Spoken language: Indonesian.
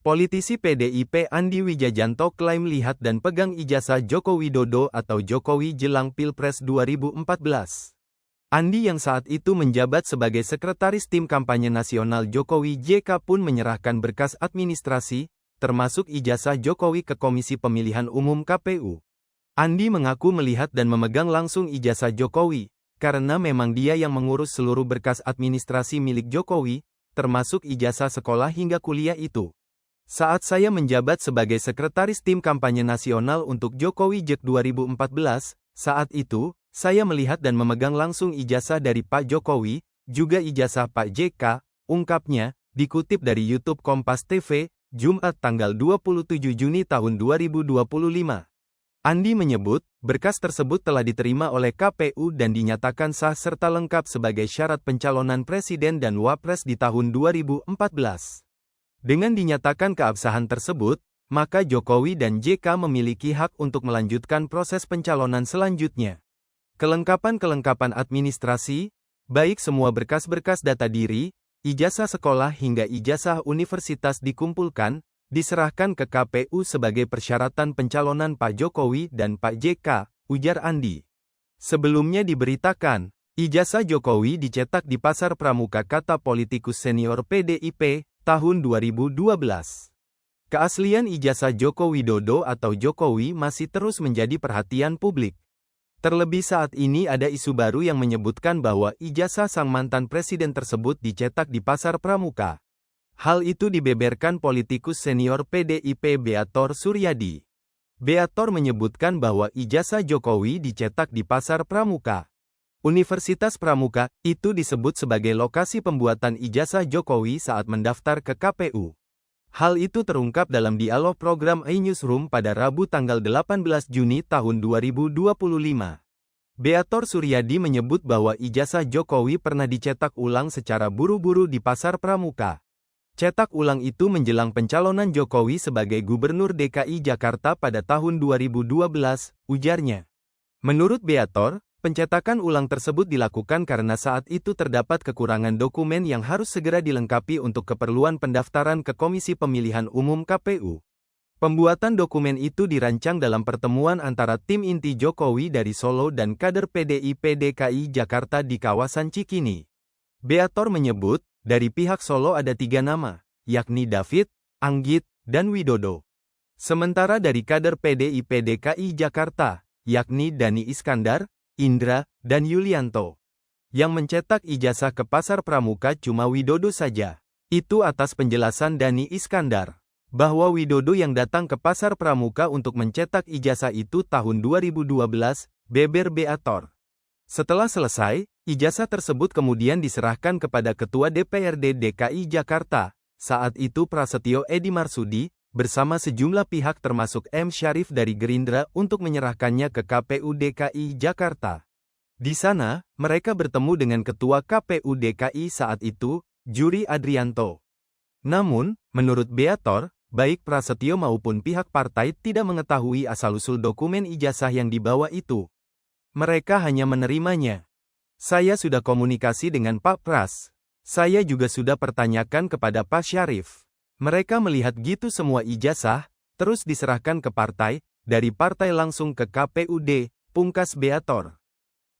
Politisi PDIP Andi Wijajanto klaim lihat dan pegang ijazah Joko Widodo atau Jokowi jelang Pilpres 2014. Andi yang saat itu menjabat sebagai Sekretaris Tim Kampanye Nasional Jokowi JK pun menyerahkan berkas administrasi, termasuk ijazah Jokowi ke Komisi Pemilihan Umum KPU. Andi mengaku melihat dan memegang langsung ijazah Jokowi, karena memang dia yang mengurus seluruh berkas administrasi milik Jokowi, termasuk ijazah sekolah hingga kuliah itu. Saat saya menjabat sebagai Sekretaris Tim Kampanye Nasional untuk Jokowi JK 2014, saat itu, saya melihat dan memegang langsung ijazah dari Pak Jokowi, juga ijazah Pak JK, ungkapnya, dikutip dari YouTube Kompas TV, Jumat tanggal 27 Juni tahun 2025. Andi menyebut, berkas tersebut telah diterima oleh KPU dan dinyatakan sah serta lengkap sebagai syarat pencalonan Presiden dan Wapres di tahun 2014. Dengan dinyatakan keabsahan tersebut, maka Jokowi dan JK memiliki hak untuk melanjutkan proses pencalonan selanjutnya. Kelengkapan administrasi, baik semua berkas-berkas data diri, ijazah sekolah hingga ijazah universitas dikumpulkan, diserahkan ke KPU sebagai persyaratan pencalonan Pak Jokowi dan Pak JK, ujar Andi. Sebelumnya diberitakan, ijazah Jokowi dicetak di Pasar Pramuka, kata politikus senior PDIP, tahun 2012. Keaslian ijazah Joko Widodo atau Jokowi masih terus menjadi perhatian publik. Terlebih saat ini ada isu baru yang menyebutkan bahwa ijazah sang mantan presiden tersebut dicetak di Pasar Pramuka. Hal itu dibeberkan politikus senior PDIP Beator Suryadi. Beator menyebutkan bahwa ijazah Jokowi dicetak di Pasar Pramuka. Universitas Pramuka, itu disebut sebagai lokasi pembuatan ijazah Jokowi saat mendaftar ke KPU. Hal itu terungkap dalam dialog program iNewsroom pada Rabu tanggal 18 Juni tahun 2025. Beator Suryadi menyebut bahwa ijazah Jokowi pernah dicetak ulang secara buru-buru di Pasar Pramuka. Cetak ulang itu menjelang pencalonan Jokowi sebagai Gubernur DKI Jakarta pada tahun 2012, ujarnya. Menurut Beator, pencetakan ulang tersebut dilakukan karena saat itu terdapat kekurangan dokumen yang harus segera dilengkapi untuk keperluan pendaftaran ke Komisi Pemilihan Umum KPU. Pembuatan dokumen itu dirancang dalam pertemuan antara tim inti Jokowi dari Solo dan kader PDIP DKI Jakarta di kawasan Cikini. Beator menyebut, dari pihak Solo ada 3 nama, yakni David, Anggit, dan Widodo. Sementara dari kader PDIP DKI Jakarta, yakni Dani Iskandar, Indra, dan Yulianto. Yang mencetak ijazah ke Pasar Pramuka cuma Widodo saja. Itu atas penjelasan Dani Iskandar, bahwa Widodo yang datang ke Pasar Pramuka untuk mencetak ijazah itu tahun 2012, beber Beator. Setelah selesai, ijazah tersebut kemudian diserahkan kepada Ketua DPRD DKI Jakarta, saat itu Prasetyo Edi Marsudi, bersama sejumlah pihak termasuk M. Syarif dari Gerindra untuk menyerahkannya ke KPU DKI Jakarta. Di sana, mereka bertemu dengan Ketua KPU DKI saat itu, Juri Adrianto. Namun, menurut Beator, baik Prasetyo maupun pihak partai tidak mengetahui asal-usul dokumen ijazah yang dibawa itu. Mereka hanya menerimanya. Saya sudah komunikasi dengan Pak Pras. Saya juga sudah pertanyakan kepada Pak Syarif. Mereka melihat gitu semua ijazah, terus diserahkan ke partai, dari partai langsung ke KPUD, pungkas Beator.